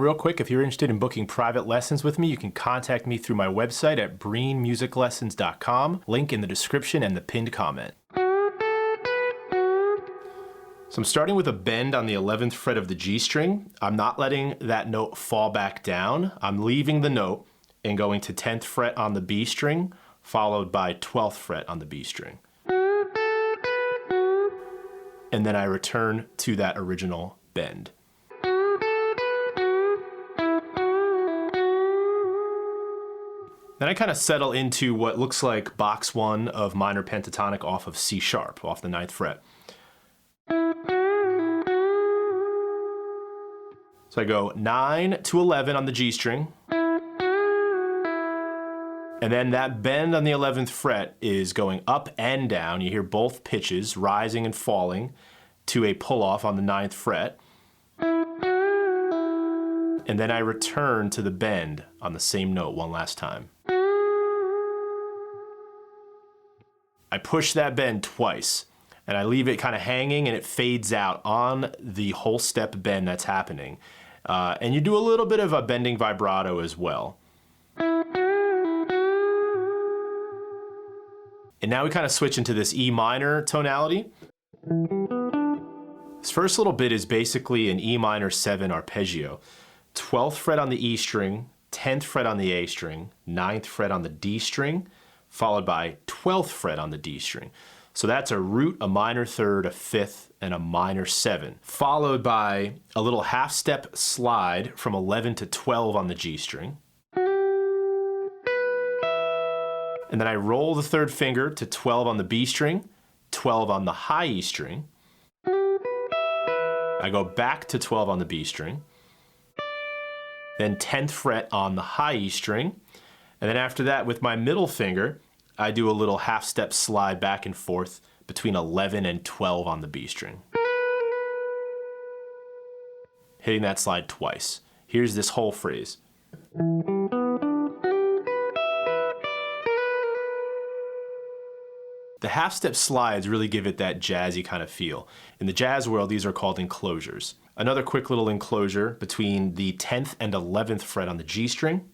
real quick, if you're interested in booking private lessons with me, you can contact me through my website at breenmusiclessons.com, link in the description and the pinned comment. So I'm starting with a bend on the 11th fret of the G string. I'm not letting that note fall back down. I'm leaving the note and going to 10th fret on the B string, followed by 12th fret on the B string. And then I return to that original bend. Then I kind of settle into what looks like box 1 of minor pentatonic off of C sharp, off the 9th fret. So I go 9 to 11 on the G string. And then that bend on the 11th fret is going up and down. You hear both pitches rising and falling to a pull-off on the 9th fret. And then I return to the bend on the same note one last time. I push that bend twice, and I leave it kind of hanging, and it fades out on the whole step bend that's happening. And you do a little bit of a bending vibrato as well. And now we kind of switch into this E minor tonality. This first little bit is basically an E minor 7 arpeggio. 12th fret on the E string, 10th fret on the A string, 9th fret on the D string, followed by 12th fret on the D string. So that's a root, a minor third, a fifth, and a minor 7, followed by a little half step slide from 11 to 12 on the G string. And then I roll the 3rd finger to 12 on the B string, 12 on the high E string. I go back to 12 on the B string, then 10th fret on the high E string, and then after that with my middle finger, I do a little half step slide back and forth between 11 and 12 on the B string. Hitting that slide twice. Here's this whole phrase. The half step slides really give it that jazzy kind of feel. In the jazz world, these are called enclosures. Another quick little enclosure between the 10th and 11th fret on the G string,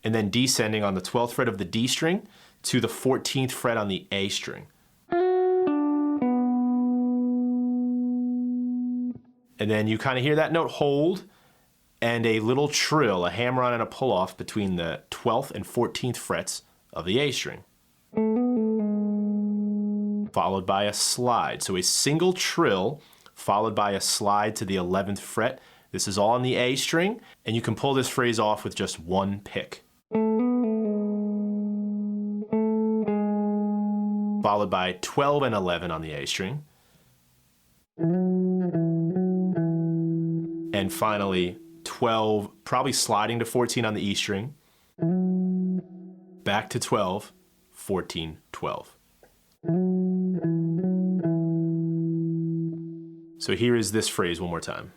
and then descending on the 12th fret of the D string to the 14th fret on the A string. And then you kind of hear that note hold and a little trill, a hammer-on and a pull-off between the 12th and 14th frets of the A string, followed by a slide. So a single trill followed by a slide to the 11th fret. This is all on the A string, and you can pull this phrase off with just one pick. Followed by 12 and 11 on the A string. And finally 12, probably sliding to 14 on the E string. Back to 12, 14, 12. So here is this phrase one more time.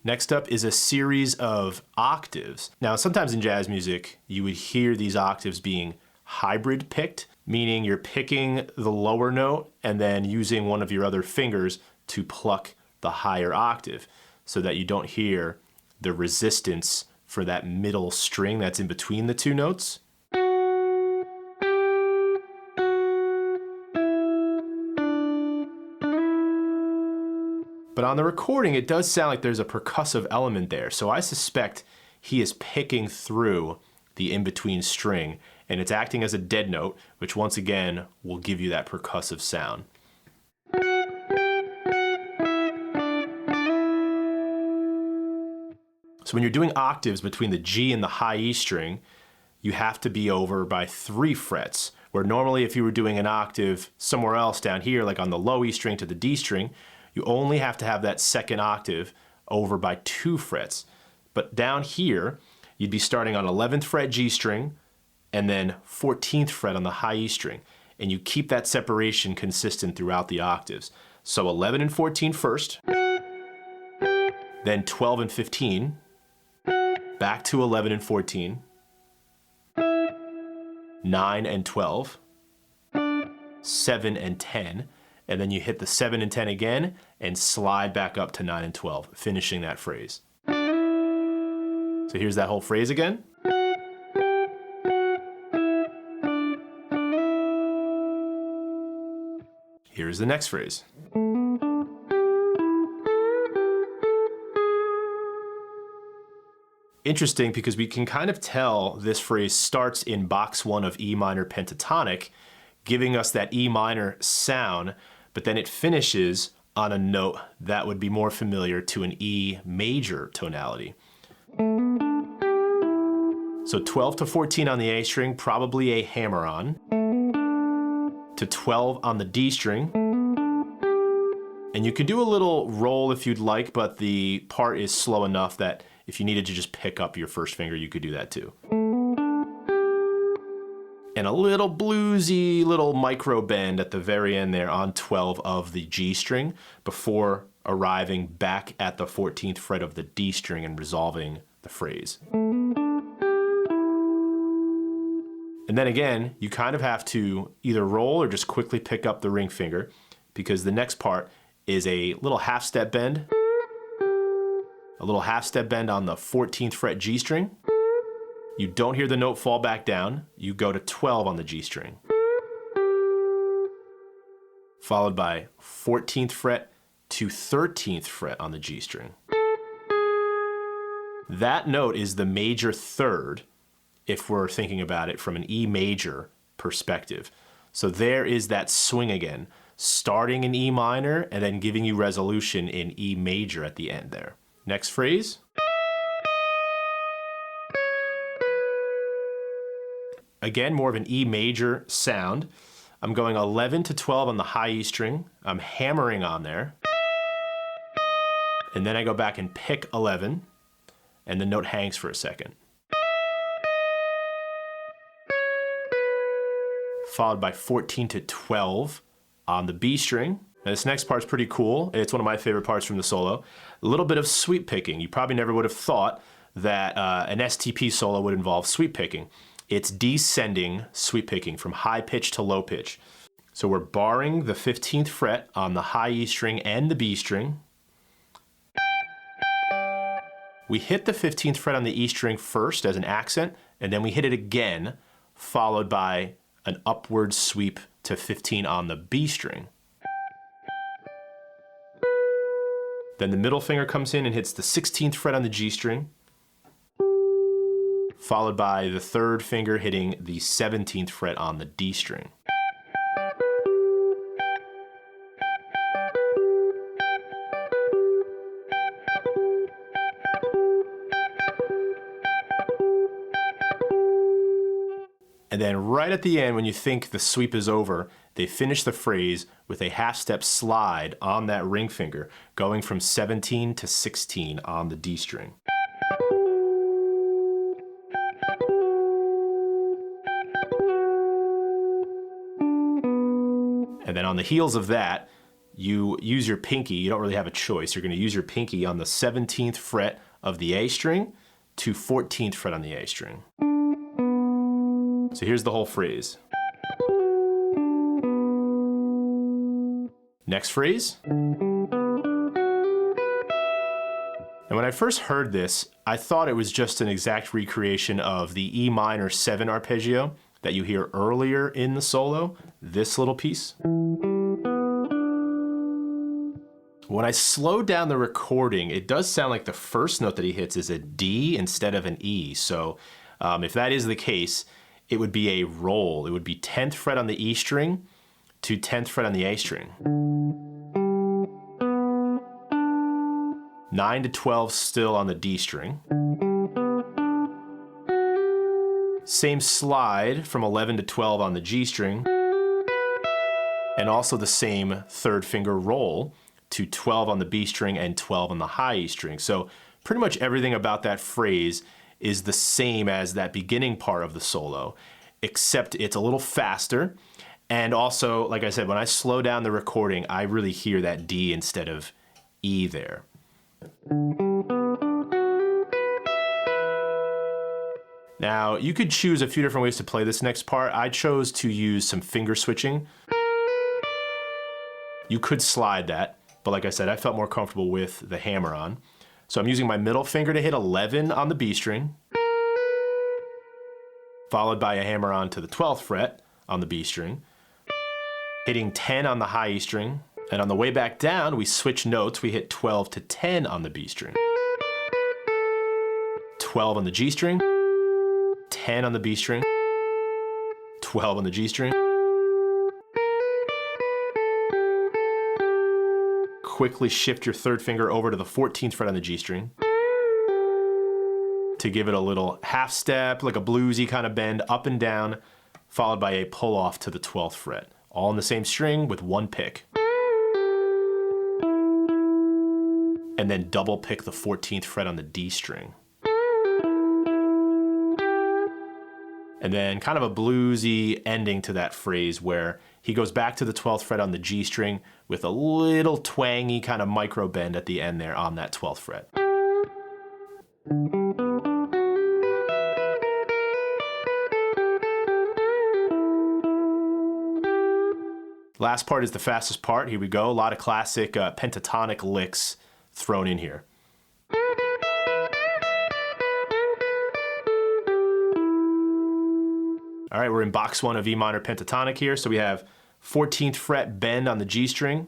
Next up is a series of octaves. Now, sometimes in jazz music, you would hear these octaves being hybrid picked, meaning you're picking the lower note and then using one of your other fingers to pluck the higher octave so that you don't hear the resistance for that middle string that's in between the two notes. But on the recording, it does sound like there's a percussive element there. So I suspect he is picking through the in-between string, and it's acting as a dead note, which once again will give you that percussive sound. So when you're doing octaves between the G and the high E string, you have to be over by 3 frets, where normally if you were doing an octave somewhere else down here, like on the low E string to the D string, you only have to have that second octave over by 2 frets. But down here, you'd be starting on 11th fret G string and then 14th fret on the high E string. And you keep that separation consistent throughout the octaves. So 11 and 14 first, then 12 and 15, back to 11 and 14, 9 and 12, 7 and 10, and then you hit the 7 and 10 again and slide back up to 9 and 12, finishing that phrase. So here's that whole phrase again. Here's the next phrase. Interesting, because we can kind of tell this phrase starts in box 1 of E minor pentatonic, giving us that E minor sound, but then it finishes on a note that would be more familiar to an E major tonality. So 12 to 14 on the A string, probably a hammer-on, to 12 on the D string, and you could do a little roll if you'd like, but the part is slow enough that if you needed to just pick up your first finger, you could do that too. And a little bluesy, little micro bend at the very end there on 12 of the G string before arriving back at the 14th fret of the D string and resolving the phrase. And then again, you kind of have to either roll or just quickly pick up the ring finger, because the next part is a little half step bend. A little half step bend on the 14th fret G string. You don't hear the note fall back down. You go to 12 on the G string. Followed by 14th fret to 13th fret on the G string. That note is the major third if we're thinking about it from an E major perspective. So there is that swing again, starting in E minor and then giving you resolution in E major at the end there. Next phrase. Again, more of an E major sound. I'm going 11 to 12 on the high E string. I'm hammering on there. And then I go back and pick 11, and the note hangs for a second. Followed by 14 to 12 on the B string. Now this next part's pretty cool. It's one of my favorite parts from the solo. A little bit of sweep picking. You probably never would have thought that an STP solo would involve sweep picking. It's descending sweep picking from high pitch to low pitch. So we're barring the 15th fret on the high E string and the B string. We hit the 15th fret on the E string first as an accent, and then we hit it again, followed by an upward sweep to 15 on the B string. Then the middle finger comes in and hits the 16th fret on the G string, followed by the third finger hitting the 17th fret on the D string. And then right at the end, when you think the sweep is over, they finish the phrase with a half step slide on that ring finger, going from 17 to 16 on the D string. And then on the heels of that, you use your pinky. You don't really have a choice. You're going to use your pinky on the 17th fret of the A string to 14th fret on the A string. So here's the whole phrase. Next phrase. And when I first heard this, I thought it was just an exact recreation of the E minor 7 arpeggio that you hear earlier in the solo, this little piece. When I slow down the recording, it does sound like the first note that he hits is a D instead of an E. So if that is the case, it would be a roll. It would be 10th fret on the E string to 10th fret on the A string. 9 to 12 still on the D string. Same slide from 11 to 12 on the G string. And also the same third finger roll to 12 on the B string and 12 on the high E string. So pretty much everything about that phrase is the same as that beginning part of the solo, except it's a little faster. And also, like I said, when I slow down the recording, I really hear that D instead of E there. Now, you could choose a few different ways to play this next part. I chose to use some finger switching. You could slide that, but like I said, I felt more comfortable with the hammer-on. So I'm using my middle finger to hit 11 on the B string, followed by a hammer-on to the 12th fret on the B string, hitting 10 on the high E string, and on the way back down, we switch notes. We hit 12 to 10 on the B string, 12 on the G string, 10 on the B string, 12 on the G string. Quickly shift your third finger over to the 14th fret on the G string to give it a little half step, like a bluesy kind of bend up and down, followed by a pull off to the 12th fret. All in the same string with one pick. And then double pick the 14th fret on the D string. And then kind of a bluesy ending to that phrase where he goes back to the 12th fret on the G string with a little twangy kind of micro bend at the end there on that 12th fret. Last part is the fastest part. Here we go. A lot of classic pentatonic licks thrown in here. All right, we're in box 1 of E minor pentatonic here. So we have 14th fret bend on the G string.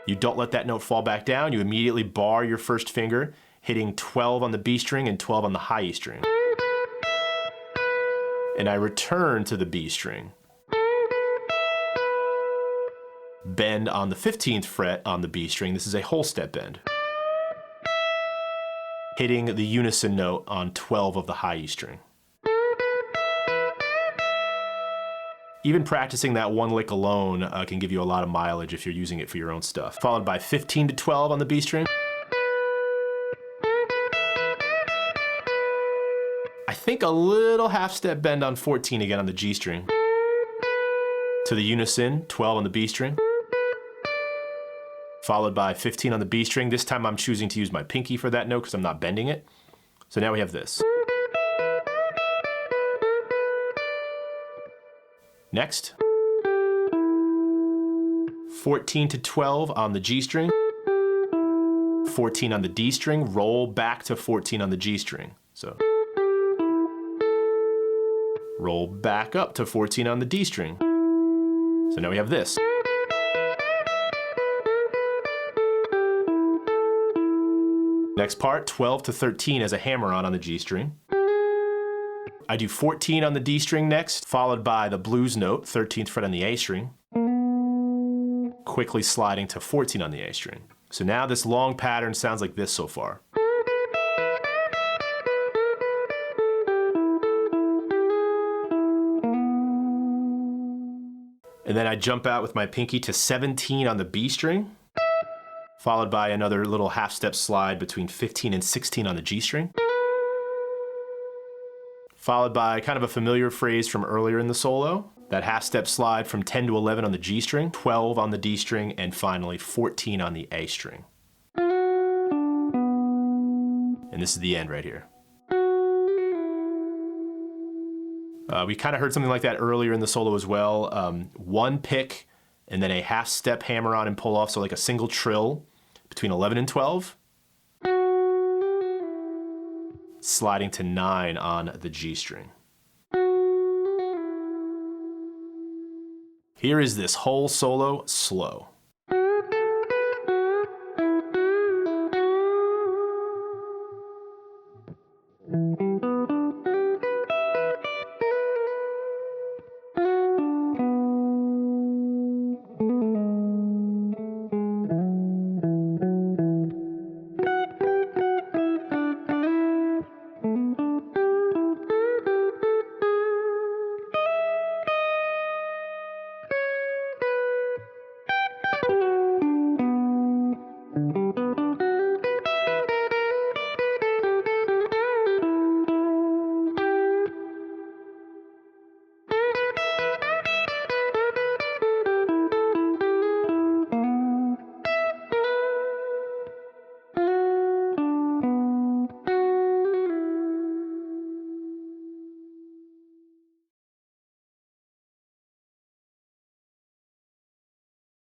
You don't let that note fall back down. You immediately bar your first finger, hitting 12 on the B string and 12 on the high E string. And I return to the B string. Bend on the 15th fret on the B string. This is a whole step bend. Hitting the unison note on 12 of the high E string. Even practicing that one lick alone can give you a lot of mileage if you're using it for your own stuff. Followed by 15 to 12 on the B string. I think a little half step bend on 14 again on the G string. To the unison, 12 on the B string. Followed by 15 on the B string. This time I'm choosing to use my pinky for that note because I'm not bending it. So now we have this. Next, 14 to 12 on the G string, 14 on the D string, roll back to 14 on the G string. So, roll back up to 14 on the D string. So now we have this. Next part, 12 to 13 as a hammer-on the G string. I do 14 on the D string next, followed by the blues note, 13th fret on the A string, quickly sliding to 14 on the A string. So now this long pattern sounds like this so far. And then I jump out with my pinky to 17 on the B string, followed by another little half step slide between 15 and 16 on the G string. Followed by kind of a familiar phrase from earlier in the solo, that half step slide from 10 to 11 on the G string, 12 on the D string, and finally 14 on the A string. And this is the end right here. We kind of heard something like that earlier in the solo as well. One pick and then a half step hammer on and pull off, so like a single trill between 11 and 12. Sliding to 9 on the G string. Here is this whole solo slow.